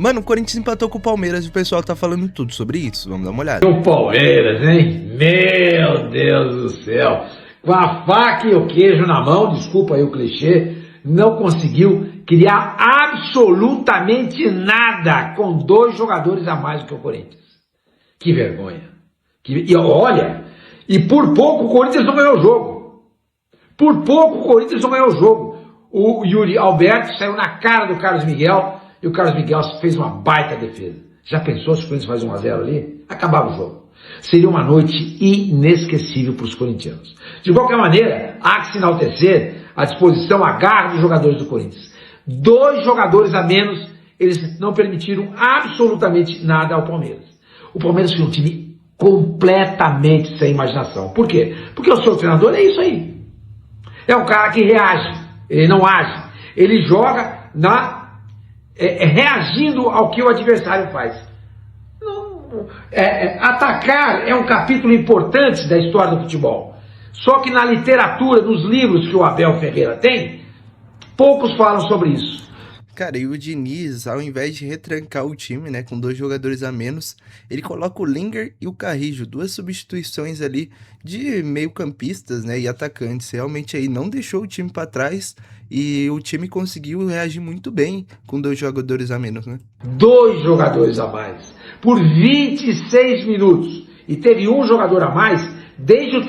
Mano, o Corinthians empatou com o Palmeiras e o pessoal tá falando tudo sobre isso. Vamos dar uma olhada. O Palmeiras, hein? Meu Deus do céu. Com a faca e o queijo na mão, desculpa aí o clichê, não conseguiu criar absolutamente nada com 2 jogadores a mais do que o Corinthians. Que vergonha. E olha, e por pouco o Corinthians não ganhou o jogo. Por pouco o Corinthians não ganhou o jogo. O Yuri Alberto saiu na cara do Carlos Miguel e o Carlos Miguel fez uma baita defesa. Já pensou se o Corinthians faz 1-0 ali? Acabava o jogo. Seria uma noite inesquecível para os corintianos. De qualquer maneira, há que se enaltecer a disposição, a garra dos jogadores do Corinthians. 2 jogadores a menos, eles não permitiram absolutamente nada ao Palmeiras. O Palmeiras foi um time completamente sem imaginação. Por quê? Porque o seu treinador é isso aí. É um cara que reage, ele não age. Ele joga reagindo ao que o adversário faz. Atacar é um capítulo importante da história do futebol. Só que na literatura, nos livros que o Abel Ferreira tem, poucos falam sobre isso. Cara, e o Diniz, ao invés de retrancar o time, né, com 2 jogadores a menos, ele coloca o Linger e o Carrijo, 2 substituições ali de meio-campistas, né, e atacantes. Realmente aí não deixou o time para trás e o time conseguiu reagir muito bem com 2 jogadores a menos, né? 2 jogadores a mais por 26 minutos e teve um jogador a mais desde os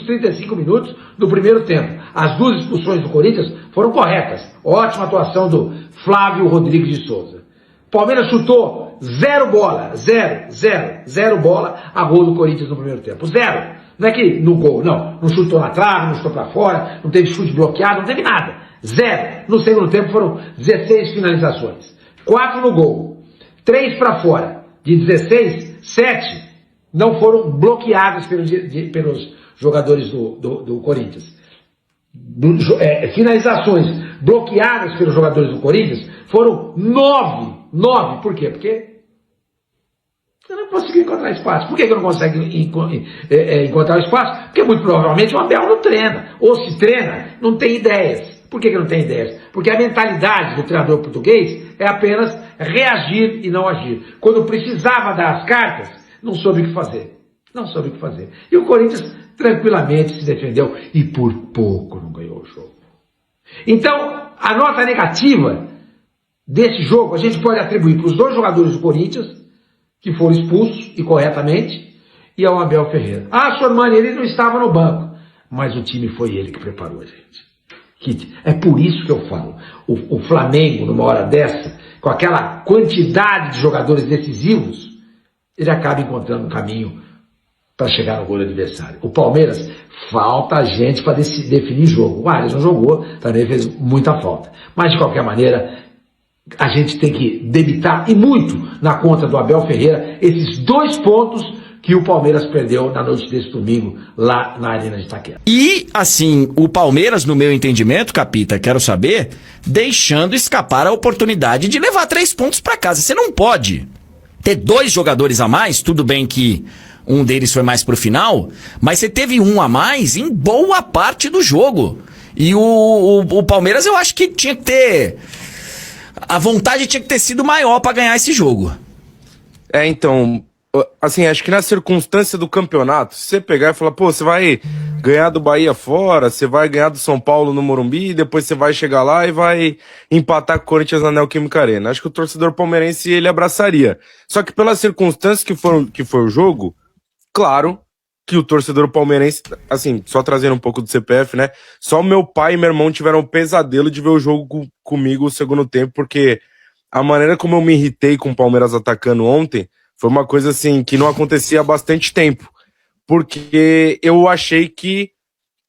35 minutos do primeiro tempo. As 2 expulsões do Corinthians foram corretas. Ótima atuação do Flávio Rodrigues de Souza. Palmeiras chutou 0 bola, 0 bola a gol do Corinthians no primeiro tempo. 0. Não é que no gol, não chutou na trave, não chutou para fora, não teve chute bloqueado, não teve nada. 0. No segundo tempo foram 16 finalizações. 4 no gol, 3 para fora. De 16, 7 não foram bloqueados pelos jogadores do Corinthians. Finalizações bloqueadas pelos jogadores do Corinthians foram 9. Por quê? Porque eu não consegui encontrar espaço. Por que eu não consigo encontrar espaço? Porque muito provavelmente o Abel não treina. Ou se treina, não tem ideias. Por que não tem ideias? Porque a mentalidade do treinador português é apenas reagir e não agir. Quando precisava dar as cartas, não soube o que fazer. E o Corinthians tranquilamente se defendeu e por pouco não ganhou o jogo. Então, a nota negativa desse jogo a gente pode atribuir para os 2 jogadores do Corinthians, que foram expulsos e corretamente, e ao Abel Ferreira. Sormani, ele não estava no banco, mas o time foi ele que preparou a gente. É por isso que eu falo, o Flamengo, numa hora dessa, com aquela quantidade de jogadores decisivos, ele acaba encontrando um caminho para chegar no gol do adversário. O Palmeiras, falta gente para definir jogo. O Alisson jogou, também fez muita falta. Mas, de qualquer maneira, a gente tem que debitar, e muito, na conta do Abel Ferreira, esses 2 pontos que o Palmeiras perdeu na noite desse domingo, lá na Arena de Itaquera. E, assim, o Palmeiras, no meu entendimento, Capita, quero saber, deixando escapar a oportunidade de levar 3 pontos para casa. Você não pode ter 2 jogadores a mais, tudo bem que um deles foi mais pro final, mas você teve um a mais em boa parte do jogo. E o Palmeiras, eu acho que tinha que ter... A vontade tinha que ter sido maior para ganhar esse jogo. Então, assim, acho que na circunstância do campeonato, se você pegar e falar, pô, você vai ganhar do Bahia fora, você vai ganhar do São Paulo no Morumbi, e depois você vai chegar lá e vai empatar com o Corinthians na Neoquímica Arena. Acho que o torcedor palmeirense, ele abraçaria. Só que pelas circunstâncias que foi o jogo, claro que o torcedor palmeirense, assim, só trazendo um pouco do CPF, né? Só meu pai e meu irmão tiveram um pesadelo de ver o jogo comigo o segundo tempo, porque a maneira como eu me irritei com o Palmeiras atacando ontem foi uma coisa, assim, que não acontecia há bastante tempo. Porque eu achei que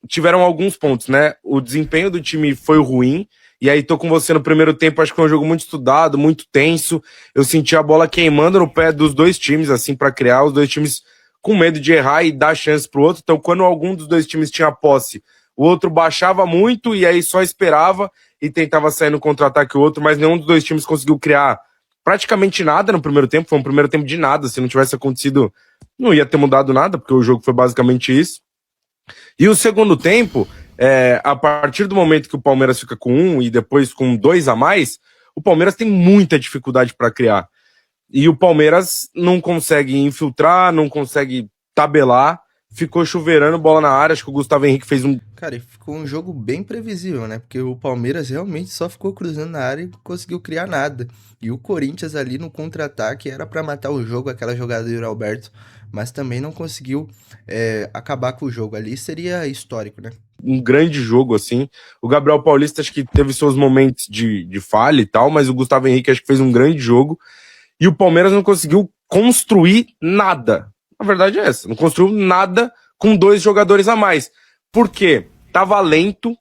tiveram alguns pontos, né? O desempenho do time foi ruim, e aí tô com você no primeiro tempo, acho que foi um jogo muito estudado, muito tenso. Eu senti a bola queimando no pé dos 2 times, assim, pra criar, os 2 times com medo de errar e dar chance pro outro. Então, quando algum dos 2 times tinha posse, o outro baixava muito e aí só esperava e tentava sair no contra-ataque o outro, mas nenhum dos 2 times conseguiu criar praticamente nada no primeiro tempo. Foi um primeiro tempo de nada. Se não tivesse acontecido, não ia ter mudado nada, porque o jogo foi basicamente isso. E o segundo tempo, a partir do momento que o Palmeiras fica com 1 e depois com 2 a mais, o Palmeiras tem muita dificuldade para criar. E o Palmeiras não consegue infiltrar, não consegue tabelar, ficou chuveirando bola na área. Acho que o Gustavo Henrique fez um... Cara, e ficou um jogo bem previsível, né? Porque o Palmeiras realmente só ficou cruzando na área e não conseguiu criar nada. E o Corinthians ali no contra-ataque era pra matar o jogo, aquela jogada do Yuri Alberto, mas também não conseguiu acabar com o jogo. Ali seria histórico, né? um grande jogo, assim. O Gabriel Paulista acho que teve seus momentos de falha e tal, mas o Gustavo Henrique acho que fez um grande jogo. E o Palmeiras não conseguiu construir nada. A verdade é essa, não construiu nada com 2 jogadores a mais. Por quê? Tava lento,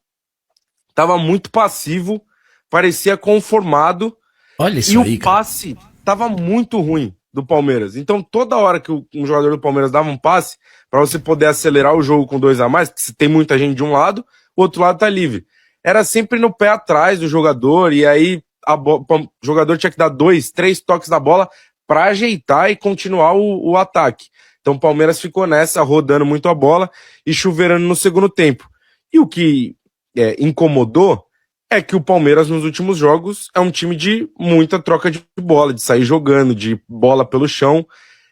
tava muito passivo, parecia conformado. Olha isso e aí, o passe tava muito ruim do Palmeiras. Então, toda hora que um jogador do Palmeiras dava um passe, para você poder acelerar o jogo com 2 a mais, porque se tem muita gente de um lado, o outro lado tá livre. Era sempre no pé atrás do jogador, e aí o jogador tinha que dar 2, 3 toques na bola para ajeitar e continuar o ataque. Então o Palmeiras ficou nessa, rodando muito a bola e chuveirando no segundo tempo. E o que incomodou é que o Palmeiras nos últimos jogos é um time de muita troca de bola, de sair jogando, de bola pelo chão.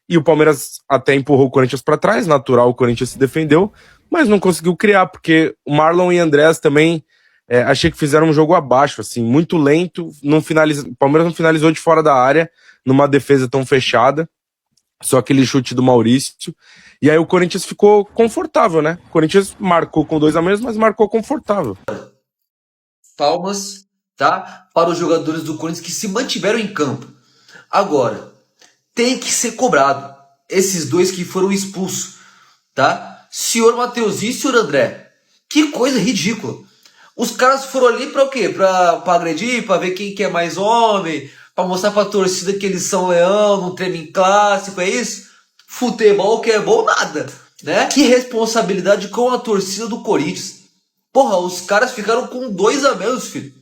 E o Palmeiras até empurrou o Corinthians para trás, natural, o Corinthians se defendeu, mas não conseguiu criar, porque o Marlon e Andrés também achei que fizeram um jogo abaixo, assim, muito lento. O Palmeiras não finalizou de fora da área, numa defesa tão fechada. Só aquele chute do Maurício. E aí o Corinthians ficou confortável, né? O Corinthians marcou com 2 a menos, mas marcou confortável. Palmas, tá? Para os jogadores do Corinthians que se mantiveram em campo. Agora, tem que ser cobrado. Esses 2 que foram expulsos, tá? Senhor Mateuzinho e senhor André. Que coisa ridícula. Os caras foram ali pra o quê? Pra agredir, pra ver quem que é mais homem, pra mostrar pra torcida que eles são leão, não tremem clássico, é isso? Futebol que é bom, nada, né? Que responsabilidade com a torcida do Corinthians. Porra, os caras ficaram com 2 a menos, filho.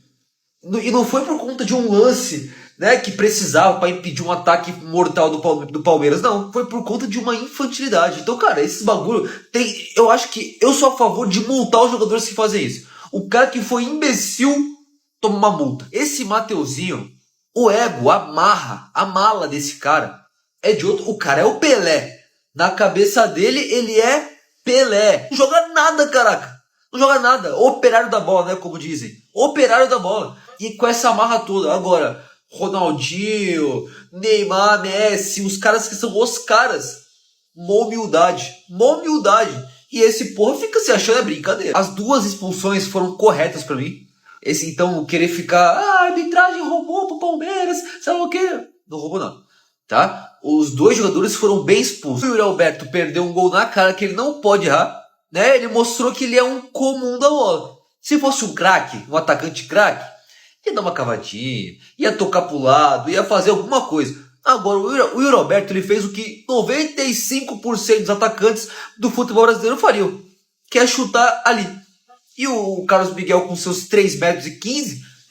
E não foi por conta de um lance, né, que precisava pra impedir um ataque mortal do Palmeiras, não. Foi por conta de uma infantilidade. Então, cara, esses bagulho eu acho que eu sou a favor de multar os jogadores que fazem isso. O cara que foi imbecil toma uma multa. Esse Mateuzinho, o ego, a mala desse cara é de outro. O cara é o Pelé. Na cabeça dele, ele é Pelé. Não joga nada, caraca. Não joga nada. Operário da bola, né? Como dizem. Operário da bola. E com essa marra toda. Agora, Ronaldinho, Neymar, Messi, os caras que são os caras. Mó humildade. E esse porra fica se achando brincadeira. As 2 expulsões foram corretas pra mim. Esse então querer ficar, a arbitragem roubou pro Palmeiras, sabe o quê? Não roubou não, tá? Os 2 jogadores foram bem expulsos. O Yuri Alberto perdeu um gol na cara que ele não pode errar, né? Ele mostrou que ele é um comum da bola. Se fosse um craque, um atacante craque, ia dar uma cavadinha, ia tocar pro lado, ia fazer alguma coisa. Agora, o Yuri Alberto, ele fez o que 95% dos atacantes do futebol brasileiro fariam, que é chutar ali. E o Carlos Miguel, com seus 3,15 metros,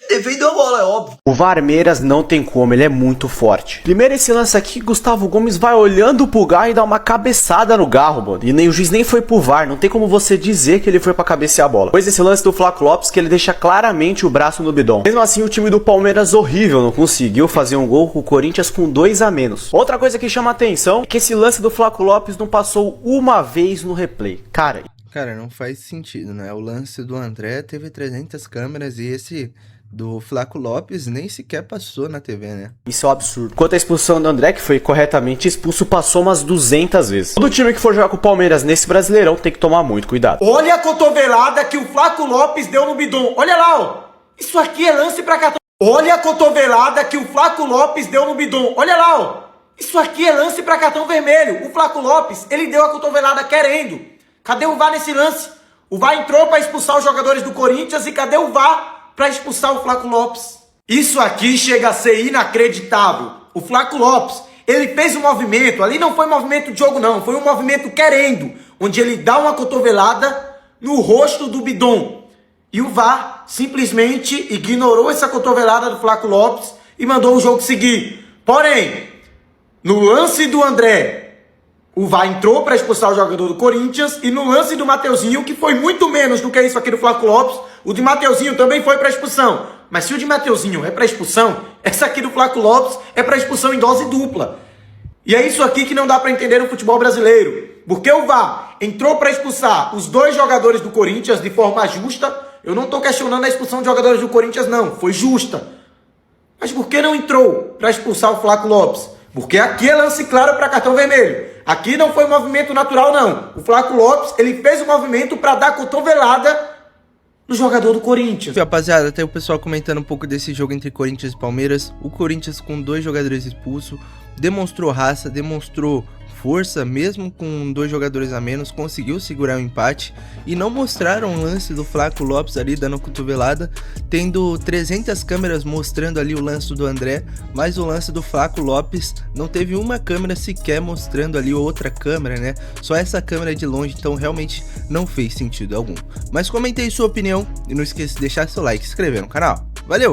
defendeu a bola, é óbvio. O Varmeiras não tem como, ele é muito forte. Primeiro esse lance aqui, Gustavo Gomes vai olhando pro Garro e dá uma cabeçada no Garro, mano. E nem o juiz nem foi pro VAR, não tem como você dizer que ele foi pra cabecear a bola. Depois esse lance do Flaco Lopes, que ele deixa claramente o braço no bidon. Mesmo assim, o time do Palmeiras horrível, não conseguiu fazer um gol com o Corinthians com 2 a menos. Outra coisa que chama atenção é que esse lance do Flaco Lopes não passou uma vez no replay. Cara, não faz sentido, né? O lance do André teve 300 câmeras e esse do Flaco Lopes nem sequer passou na TV, né? isso é um absurdo. Quanto à expulsão do André, que foi corretamente expulso, passou umas 200 vezes. Todo time que for jogar com o Palmeiras nesse Brasileirão tem que tomar muito cuidado. Olha a cotovelada que o Flaco Lopes deu no bidon. Olha lá, ó. Isso aqui é lance pra cartão. Olha a cotovelada que o Flaco Lopes deu no bidon. Olha lá, ó. Isso aqui é lance pra cartão vermelho. O Flaco Lopes, ele deu a cotovelada querendo. Cadê o VAR nesse lance? O VAR entrou pra expulsar os jogadores do Corinthians e cadê o VAR para expulsar o Flaco Lopes? Isso aqui chega a ser inacreditável. O Flaco Lopes, ele fez um movimento, ali não foi movimento de jogo não, foi um movimento querendo, onde ele dá uma cotovelada no rosto do bidon. E o VAR simplesmente ignorou essa cotovelada do Flaco Lopes e mandou o jogo seguir. Porém, no lance do André, o VAR entrou para expulsar o jogador do Corinthians, e no lance do Mateuzinho, que foi muito menos do que isso aqui do Flaco Lopes, o de Mateuzinho também foi para expulsão. mas se o de Mateuzinho é para expulsão, essa aqui do Flaco Lopes é para expulsão em dose dupla. E é isso aqui que não dá para entender no futebol brasileiro. Porque o VAR entrou para expulsar os 2 jogadores do Corinthians de forma justa. Eu não estou questionando a expulsão de jogadores do Corinthians, não. Foi justa. Mas por que não entrou para expulsar o Flaco Lopes? Porque aqui é lance claro para cartão vermelho. Aqui não foi um movimento natural, não. O Flaco Lopes, ele fez o movimento para dar cotovelada no jogador do Corinthians. Rapaziada, até o pessoal comentando um pouco desse jogo entre Corinthians e Palmeiras. O Corinthians, com 2 jogadores expulsos, demonstrou raça, demonstrou força, mesmo com 2 jogadores a menos, conseguiu segurar o empate e não mostraram o lance do Flaco Lopes ali dando cotovelada, tendo 300 câmeras mostrando ali o lance do André, mas o lance do Flaco Lopes não teve uma câmera sequer mostrando ali outra câmera, né? Só essa câmera de longe, então realmente não fez sentido algum. Mas comente aí sua opinião e não esqueça de deixar seu like e se inscrever no canal. Valeu!